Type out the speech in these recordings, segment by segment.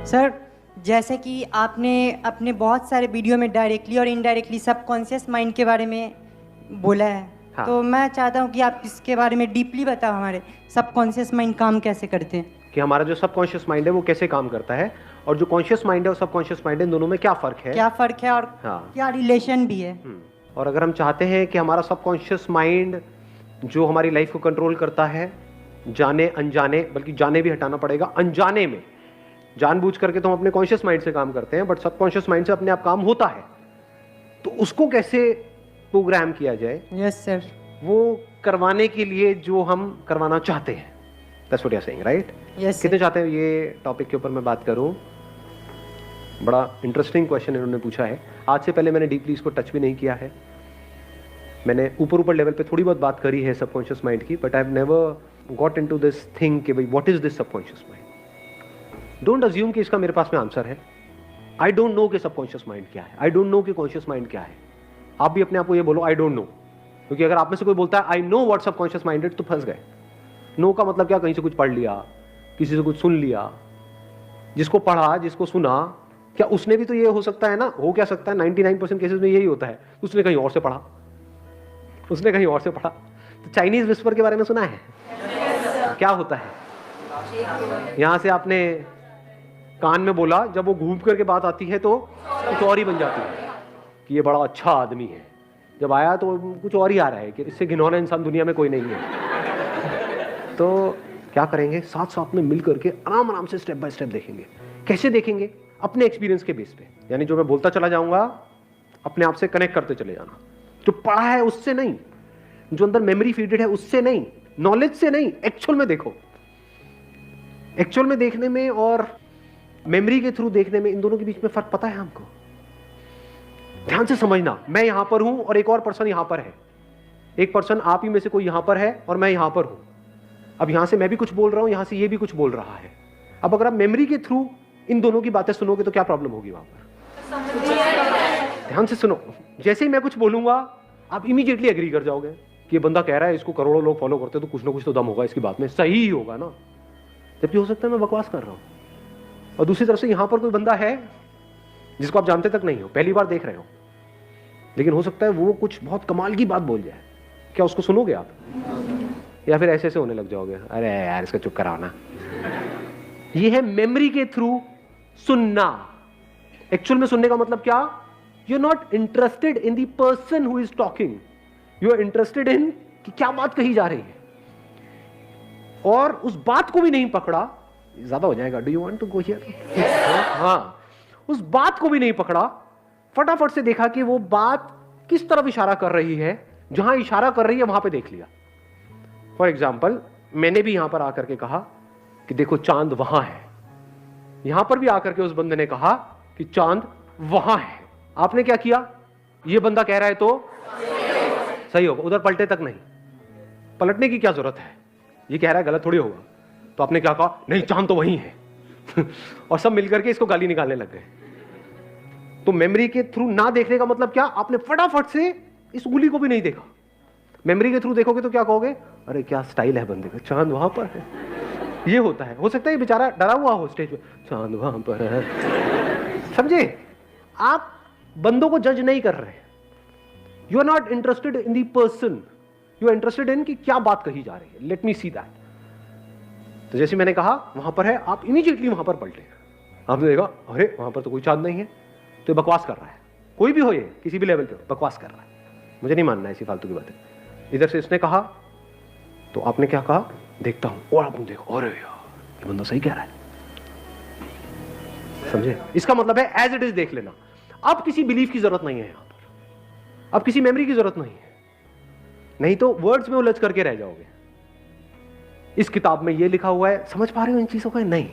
Sir, जैसे कि आपने अपने बहुत सारे वीडियो में डायरेक्टली और इनडायरेक्टली सबकॉन्शियस माइंड के बारे में बोला है। हाँ। तो मैं चाहता हूँ कि आप इसके बारे में डीपली बताओ, हमारे सबकॉन्शियस माइंड काम कैसे करते हैं। कि हमारा जो सबकॉन्शियस माइंड है वो कैसे काम करता है, और जो कॉन्शियस माइंड है और सबकॉन्शियस माइंड है, इन दोनों में क्या फ़र्क है। क्या फ़र्क है और हाँ। क्या रिलेशन भी है। और अगर हम चाहते हैं कि हमारा सबकॉन्शियस माइंड जो हमारी लाइफ को कंट्रोल करता है, जाने अनजाने, बल्कि जाने भी हटाना पड़ेगा, अनजाने में, जानबूझ करके तो हम अपने कॉन्शियस माइंड से काम करते हैं, बट सबकॉन्शियस माइंड से अपने आप काम होता है, तो उसको कैसे प्रोग्राम किया जाए। Yes sir. वो करवाने के लिए जो हम करवाना चाहते हैं, that's what you are saying, right? Yes कितने चाहते हैं ये टॉपिक के ऊपर मैं बात करूं? बड़ा इंटरेस्टिंग क्वेश्चन इन्होंने पूछा है। आज से पहले मैंने डीपली इसको टच भी नहीं किया है। मैंने ऊपर ऊपर लेवल पे थोड़ी बहुत बात करी है सबकॉन्शियस माइंड की, but I have never got into this thing कि भाई what is this subconscious mind. Don't assume कि इसका मेरे पास में आंसर है। आई डोंट नो कि सबकॉन्शियस माइंड क्या है, आई डोंट नो कि कॉन्शियस माइंड क्या है। आप भी अपने आप को ये बोलो आई डोंट नो, क्योंकि अगर आप में से कोई बोलता है I know what subconscious mind is, तो फंस गए। नो का मतलब क्या? कहीं से कुछ पढ़ लिया, किसी से कुछ सुन लिया, जिसको पढ़ा, जिसको सुना, क्या उसने भी तो ये हो सकता है ना, हो क्या सकता है 99% केसेस में यही होता है, उसने कहीं और से पढ़ा, उसने कहीं और से पढ़ा। तो चाइनीज विस्पर के बारे में सुना है? क्या होता है? यहां से आपने कान में बोला, जब वो घूम करके बात आती है तो कुछ और ही बन जाती है कि ये बड़ा अच्छा आदमी है। जब आया तो कुछ और ही आ रहा है कि इससे घिनौना इंसान दुनिया में कोई नहीं है। तो क्या करेंगे? साथ साथ में मिल करके आराम आराम से स्टेप बाय स्टेप देखेंगे। कैसे देखेंगे? अपने एक्सपीरियंस के बेस पे, यानी जो मैं बोलता चला जाऊंगा अपने आप से कनेक्ट करते चले जाना। जो पढ़ा है उससे नहीं, जो अंदर मेमोरी फीडेड है उससे नहीं, नॉलेज से नहीं, एक्चुअल में देखो। एक्चुअल में देखने में और मेमोरी के थ्रू देखने में, इन दोनों के बीच में फर्क पता है हमको? ध्यान से समझना, मैं यहां पर हूं और एक और पर्सन यहां पर है। एक पर्सन आप ही में से कोई यहां पर है और मैं यहां पर हूं। अब यहां से मैं भी कुछ बोल रहा हूं, यहां से ये भी कुछ बोल रहा है। अब अगर आप मेमोरी के थ्रू इन दोनों की बातें सुनोगे तो क्या प्रॉब्लम होगी वहां पर? ध्यान से सुनो, जैसे ही मैं कुछ बोलूंगा आप इमीडिएटली एग्री कर जाओगे कि ये बंदा कह रहा है, इसको करोड़ों लोग फॉलो करते हैं, तो कुछ ना कुछ तो दम होगा इसकी बात में, सही ही होगा ना। जबकि हो सकता है मैं बकवास कर रहा हूं। और दूसरी तरफ से यहां पर कोई बंदा है जिसको आप जानते तक नहीं हो, पहली बार देख रहे हो, लेकिन हो सकता है वो कुछ बहुत कमाल की बात बोल जाए। क्या उसको सुनोगे आप? या फिर ऐसे ऐसे होने लग जाओगे, अरे यार इसका चुप कराओ ना। ये है मेमोरी के थ्रू सुनना। एक्चुअल में सुनने का मतलब क्या? You are not interested in the person who is talking, you are interested in कि क्या बात कही जा रही है, और उस बात को भी नहीं पकड़ा। ज्यादा हो जाएगा, do you want to go here? हाँ, उस बात को भी नहीं पकड़ा, फटाफट से देखा कि वो बात किस तरफ इशारा कर रही है, जहां इशारा कर रही है वहां पे देख लिया। फॉर एग्जाम्पल, मैंने भी यहां पर आकर के कहा कि देखो चांद वहां है। यहां पर भी आकर के उस बंदे ने कहा कि चांद वहां है। आपने क्या किया? ये बंदा कह रहा है तो सही होगा, उधर पलटे तक नहीं। पलटने की क्या जरूरत है? ये कह रहा है गलत थोड़ी होगा। तो आपने क्या कहा? नहीं, चांद तो वहीं है। और सब मिलकर के इसको गाली निकालने लग गए। तो मेमोरी के थ्रू ना देखने का मतलब क्या? आपने फटाफट से इस उंगली को भी नहीं देखा। मेमोरी के थ्रू देखोगे तो क्या कहोगे? अरे क्या स्टाइल है बंदे का, चांद वहां पर है। ये होता है। हो सकता है ये बेचारा डरा हुआ हो स्टेज पे, चांद वहां पर है। समझे? आप बंदों को जज नहीं कर रहे। You are not interested in the person, you are interested in कि क्या बात कही जा रही है। Let me see that. तो जैसे मैंने कहा वहां पर है, आप इमीडिएटली वहां पर पलटे। आपने देखा अरे वहां पर तो कोई चांद नहीं है, तो ये बकवास कर रहा है। कोई भी हो, ये किसी भी लेवल पे बकवास कर रहा है, मुझे नहीं मानना ऐसी फालतू की बातें। इधर से इसने कहा तो आपने क्या कहा? देखता हूं। और आपने देखो, अरे यार ये बंदा सही कह रहा है। समझे? इसका मतलब है एज इट इज देख लेना। अब किसी बिलीफ की जरूरत नहीं है यहां पर, अब किसी मेमोरी की जरूरत नहीं है, नहीं तो वर्ड्स में उलझ करके रह जाओगे। इस किताब में ये लिखा हुआ है, समझ पा रहे हो इन चीजों को? नहीं।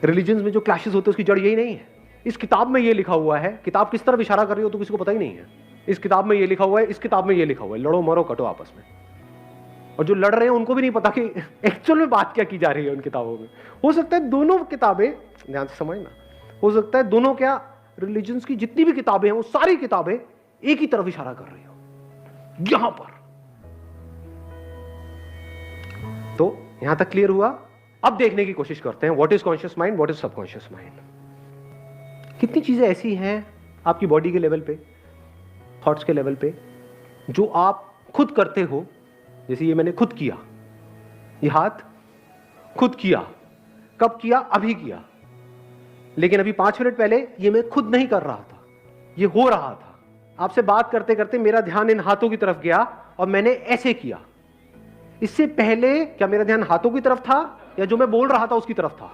रिलीजन्स में जो क्लैशेस होते हैं उसकी जड़ यही नहीं है। इस किताब में ये लिखा हुआ है, किताब किस तरफ इशारा कर रही हो तो किसी को पता ही नहीं है। इस किताब में ये लिखा हुआ है, इस किताब में ये लिखा हुआ है, लड़ो मरो कटो आपस में। और जो लड़ रहे हैं उनको भी नहीं पता कि एक्चुअल में बात क्या की जा रही है उन किताबों में। हो सकता है दोनों किताबें, ध्यान से समझना, हो सकता है दोनों क्या रिलीजन्स की जितनी भी किताबें हैं वो सारी किताबें एक ही तरफ इशारा कर रही हो यहां पर। तो यहां तक क्लियर हुआ? अब देखने की कोशिश करते हैं what is conscious mind, what is subconscious mind. कितनी चीजें ऐसी हैं आपकी बॉडी के लेवल पे, थॉट्स के लेवल पे, जो आप खुद करते हो। जैसे ये मैंने खुद किया, ये हाथ खुद किया। कब किया? अभी किया। लेकिन अभी 5 मिनट पहले ये मैं खुद नहीं कर रहा था, ये हो रहा था। आपसे बात करते करते मेरा ध्यान इन हाथों की तरफ गया और मैंने ऐसे किया। इससे पहले क्या मेरा ध्यान हाथों की तरफ था या जो मैं बोल रहा था उसकी तरफ था?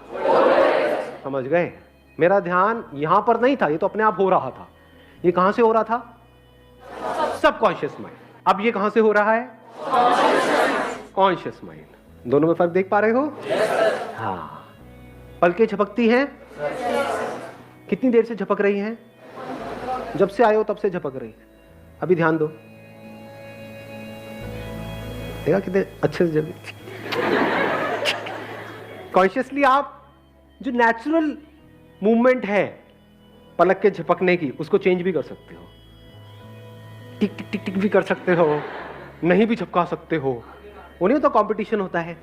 समझ गए? मेरा ध्यान यहां पर नहीं था, ये तो अपने आप हो रहा था। ये कहां से हो रहा था? Subconscious mind. अब ये कहां से हो रहा है? Conscious mind. दोनों में फर्क देख पा रहे हो? हाँ। पलकें झपकती हैं। कितनी देर से झपक रही हैं? जब से आए हो तब से झपक रही है। अभी ध्यान दो, देखा कितने अच्छे से कॉन्शियसली आप जो नेचुरल मूवमेंट है पलक के झपकने की, उसको चेंज भी कर सकते हो। टिक टिक टिक टिक भी कर सकते हो, नहीं भी झपका सकते हो। वो नहीं होता कंपटीशन होता है,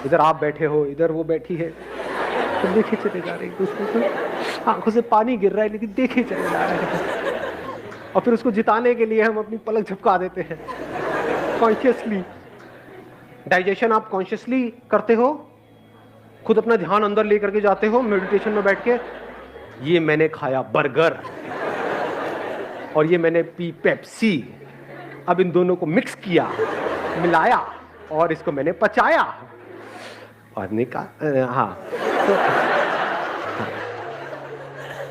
इधर आप बैठे हो, इधर वो बैठी है, तो देखे चले जा रहे हैं। आंखों से पानी गिर रहा है लेकिन देखे चले जा रहे हैं। और फिर उसको जिताने के लिए हम अपनी पलक झपका देते हैं कॉन्शियसली। डाइजेशन आप कॉन्शियसली करते हो, खुद अपना ध्यान अंदर लेकर के जाते हो मेडिटेशन में बैठ के। ये मैंने खाया बर्गर और ये मैंने पी पेप्सी, अब इन दोनों को मिक्स किया, मिलाया और इसको मैंने पचाया और निकाल। हाँ, तो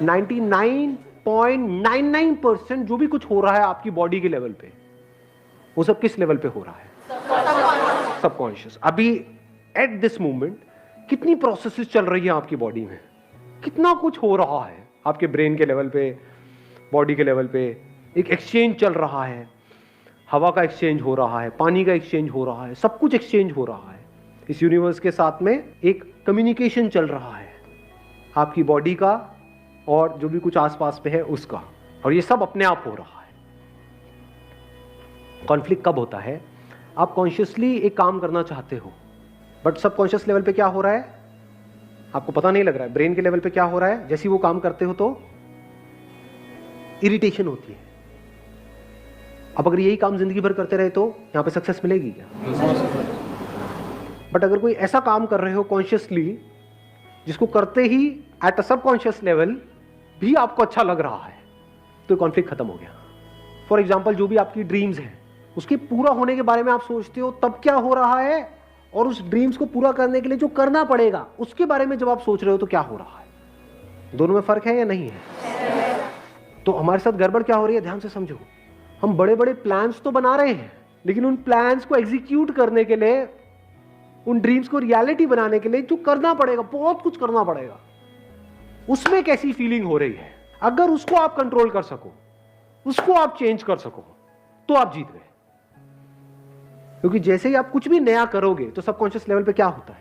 99.99% जो भी कुछ हो रहा है आपकी बॉडी के लेवल पे, वो सब किस लेवल पे हो रहा है? सबकॉन्शियस। अभी एट दिस मोमेंट कितनी प्रोसेसेस चल रही है आपकी बॉडी में, कितना कुछ हो रहा है आपके ब्रेन के लेवल पे, बॉडी के लेवल पे। एक एक्सचेंज चल रहा है, हवा का एक्सचेंज हो रहा है, पानी का एक्सचेंज हो रहा है, सब कुछ एक्सचेंज हो रहा है। इस यूनिवर्स के साथ में एक कम्युनिकेशन चल रहा है आपकी बॉडी का और जो भी कुछ आसपास पे है उसका, और ये सब अपने आप हो रहा है। कॉन्फ्लिक्ट कब होता है? आप कॉन्शियसली एक काम करना चाहते हो बट सबकॉन्शियस लेवल पे क्या हो रहा है आपको पता नहीं लग रहा है। ब्रेन के लेवल पे क्या हो रहा है? जैसे वो काम करते हो तो इरिटेशन होती है। अब अगर यही काम जिंदगी भर करते रहे तो यहां पे सक्सेस मिलेगी क्या? बट अगर कोई ऐसा काम कर रहे हो कॉन्शियसली जिसको करते ही एट अ सबकॉन्शियस लेवल भी आपको अच्छा लग रहा है, तो कॉन्फ्लिक्ट खत्म हो गया। फॉर एग्जाम्पल, जो भी आपकी ड्रीम्स हैं उसके पूरा होने के बारे में आप सोचते हो, तब क्या हो रहा है, और उस ड्रीम्स को पूरा करने के लिए जो करना पड़ेगा उसके बारे में जब आप सोच रहे हो तो क्या हो रहा है? दोनों में फर्क है या नहीं है? तो हमारे साथ गड़बड़ क्या हो रही है, ध्यान से समझो। हम बड़े बड़े प्लान्स तो बना रहे हैं, लेकिन उन प्लान्स को एग्जीक्यूट करने के लिए, उन ड्रीम्स को रियलिटी बनाने के लिए जो करना पड़ेगा, बहुत कुछ करना पड़ेगा, उसमें कैसी फीलिंग हो रही है, अगर उसको आप कंट्रोल कर सको, उसको आप चेंज कर सको, तो आप जीत गए। क्योंकि जैसे ही आप कुछ भी नया करोगे तो सबकॉन्शियस लेवल पे क्या होता है?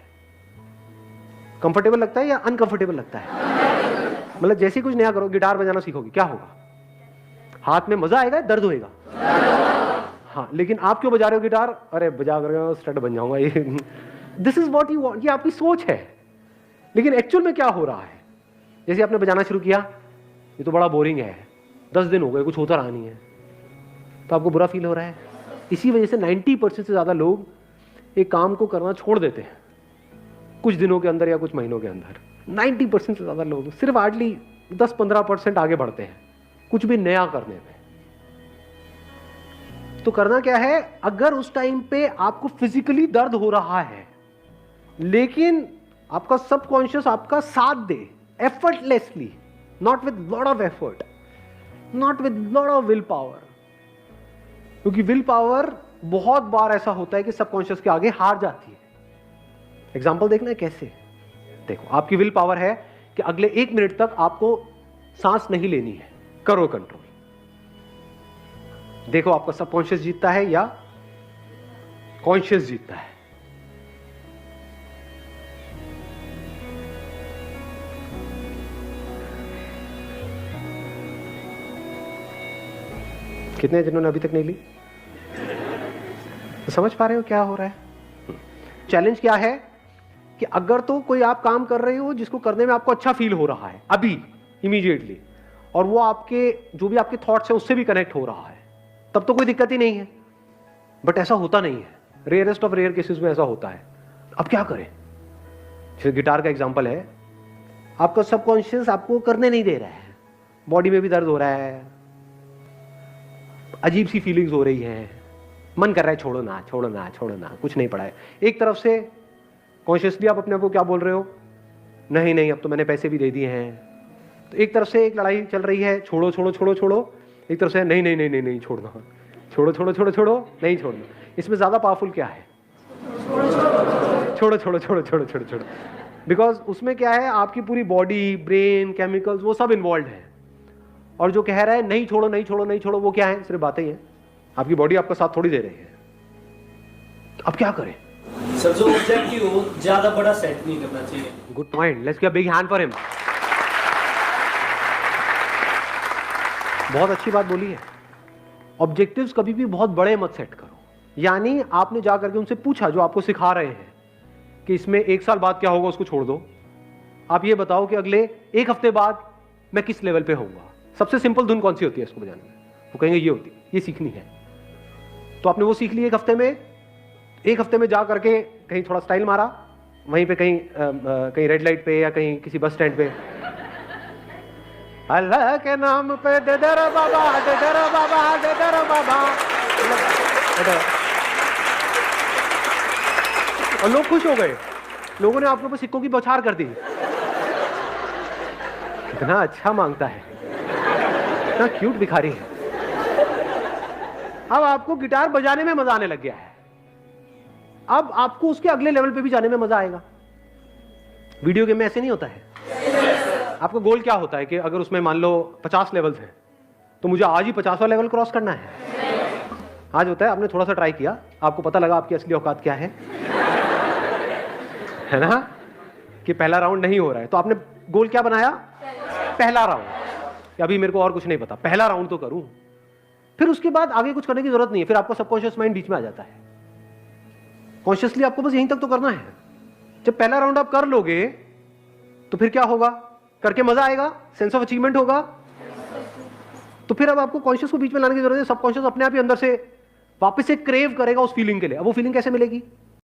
कंफर्टेबल लगता है या अनकंफर्टेबल लगता है? मतलब जैसे ही कुछ नया करो, गिटार बजाना सीखोगे, क्या होगा? हाथ में मजा आएगा, दर्द होएगा? हाँ, लेकिन आप क्यों बजा रहे हो गिटार? अरे बजा कर स्टड बन जाऊंगा। ये this is what you want, ये आपकी सोच है। लेकिन एक्चुअल में क्या हो रहा है? जैसे आपने बजाना शुरू किया, ये तो बड़ा बोरिंग है, 10 दिन हो गए, कुछ होता रहा नहीं है, तो आपको बुरा फील हो रहा है। इसी वजह से 90% से ज्यादा लोग एक काम को करना छोड़ देते हैं कुछ दिनों के अंदर या कुछ महीनों के अंदर। 90% से ज्यादा लोग सिर्फ हार्डली 10-15% आगे बढ़ते हैं कुछ भी नया करने में। तो करना क्या है? अगर उस टाइम पे आपको फिजिकली दर्द हो रहा है, लेकिन आपका सबकॉन्शियस आपका साथ दे effortlessly, not with lot of effort, not with lot of will power, क्योंकि विल पावर बहुत बार ऐसा होता है कि सबकॉन्शियस के आगे हार जाती है। एग्जांपल देखना है कैसे। देखो, आपकी विल पावर है कि अगले 1 मिनट तक आपको सांस नहीं लेनी है, करो कंट्रोल। देखो आपका सबकॉन्शियस जीतता है या कॉन्शियस जीतता है। कितने जिन्होंने अभी तक नहीं ली? तो समझ पा रहे हो क्या हो रहा है? चैलेंज क्या है कि अगर तो कोई आप काम कर रहे हो जिसको करने में आपको अच्छा फील हो रहा है अभी इमीडिएटली, और वो आपके जो भी आपके थॉट्स है उससे भी कनेक्ट हो रहा है, तब तो कोई दिक्कत ही नहीं है। बट ऐसा होता नहीं है, रेयरेस्ट ऑफ रेयर केसेस में ऐसा होता है। अब क्या करें? जैसे गिटार का एग्जांपल है, आपका सबकॉन्शियस आपको करने नहीं दे रहा है, बॉडी में भी दर्द हो रहा है, अजीब सी फीलिंग्स हो रही है, मन कर रहा है छोड़ो ना छोड़ो ना छोड़ो ना, कुछ नहीं पड़ा है। एक तरफ से कॉन्शियसली आप अपने आप को क्या बोल रहे हो, नहीं नहीं अब तो मैंने पैसे भी दे दिए हैं। तो एक तरफ से एक लड़ाई चल रही है, छोड़ो छोड़ो छोड़ो छोड़ो, एक तरफ से नहीं नहीं नहीं नहीं नहीं छोड़ना, छोड़ो छोड़ो छोड़ो छोड़ो नहीं छोड़ना। इसमें ज्यादा पावरफुल क्या है? छोड़ो छोड़ो छोड़ो छोड़ो छोड़ो छोड़ो। बिकॉज उसमें क्या है, आपकी पूरी बॉडी, ब्रेन, केमिकल्स वो सब इन्वॉल्व है। और जो कह रहा है नहीं छोड़ो नहीं छोड़ो नहीं छोड़ो, वो क्या है? सिर्फ बातें ही है, आपकी बॉडी आपका साथ थोड़ी दे रही है। तो अब क्या करें? सर जो ऑब्जेक्टिव हो ज्यादा बड़ा सेट नहीं करना चाहिए। Good point, let's give a big hand for him. बहुत अच्छी बात बोली है। ऑब्जेक्टिव्स कभी भी बहुत बड़े मत सेट करो। यानी आपने जा करके उनसे पूछा जो आपको सिखा रहे हैं कि इसमें 1 साल बाद क्या होगा, उसको छोड़ दो। आप ये बताओ कि अगले 1 हफ्ते बाद मैं किस लेवल पे होऊंगा। सबसे सिंपल धुन कौन सी होती है इसको बजाने में? वो कहेंगे ये होती है, ये सीखनी है। तो आपने वो सीख ली 1 हफ्ते में। 1 हफ्ते में जा करके कहीं थोड़ा स्टाइल मारा, वहीं पे कहीं रेड लाइट पे या कहीं किसी बस स्टैंड पे, अल्लाह के नाम पे दे दे रे बाबा, दे दे रे बाबा, दे दे रे बाबा, और लोग खुश हो गए। लोगों ने आपके ऊपर सिक्कों की बौछार कर दी। कितना अच्छा मांगता है, कितना क्यूट भिखारी है। अब आपको गिटार बजाने में मजा आने लग गया है। अब आपको उसके अगले लेवल पे भी जाने में मजा आएगा। वीडियो गेम में ऐसे नहीं होता है। आपका गोल क्या होता है कि अगर उसमें मान लो 50 लेवल्स हैं तो मुझे आज ही 50वां लेवल क्रॉस करना है। आज होता है आपने थोड़ा सा ट्राई किया, आपको पता लगा आपकी असली औकात क्या है ना, कि पहला राउंड नहीं हो रहा है, तो आपने गोल क्या बनाया? पहला राउंड। अभी मेरे को और कुछ नहीं पता, पहला राउंड तो करूं। फिर उसके बाद आगे कुछ करने की जरूरत नहीं है। फिर आपका सबकॉन्शियस माइंड बीच में आ जाता है। कॉन्शियसली आपको बस यहीं तक तो करना है। जब पहला राउंड आप कर लोगे तो फिर क्या होगा? करके मजा आएगा, सेंस ऑफ अचीवमेंट होगा। तो फिर अब आपको कॉन्शियस को बीच में लाने की जरूरत है। सबकॉन्शियस अपने आप ही अंदर से वापस से क्रेव करेगा उस फीलिंग के लिए। अब वो फीलिंग कैसे मिलेगी?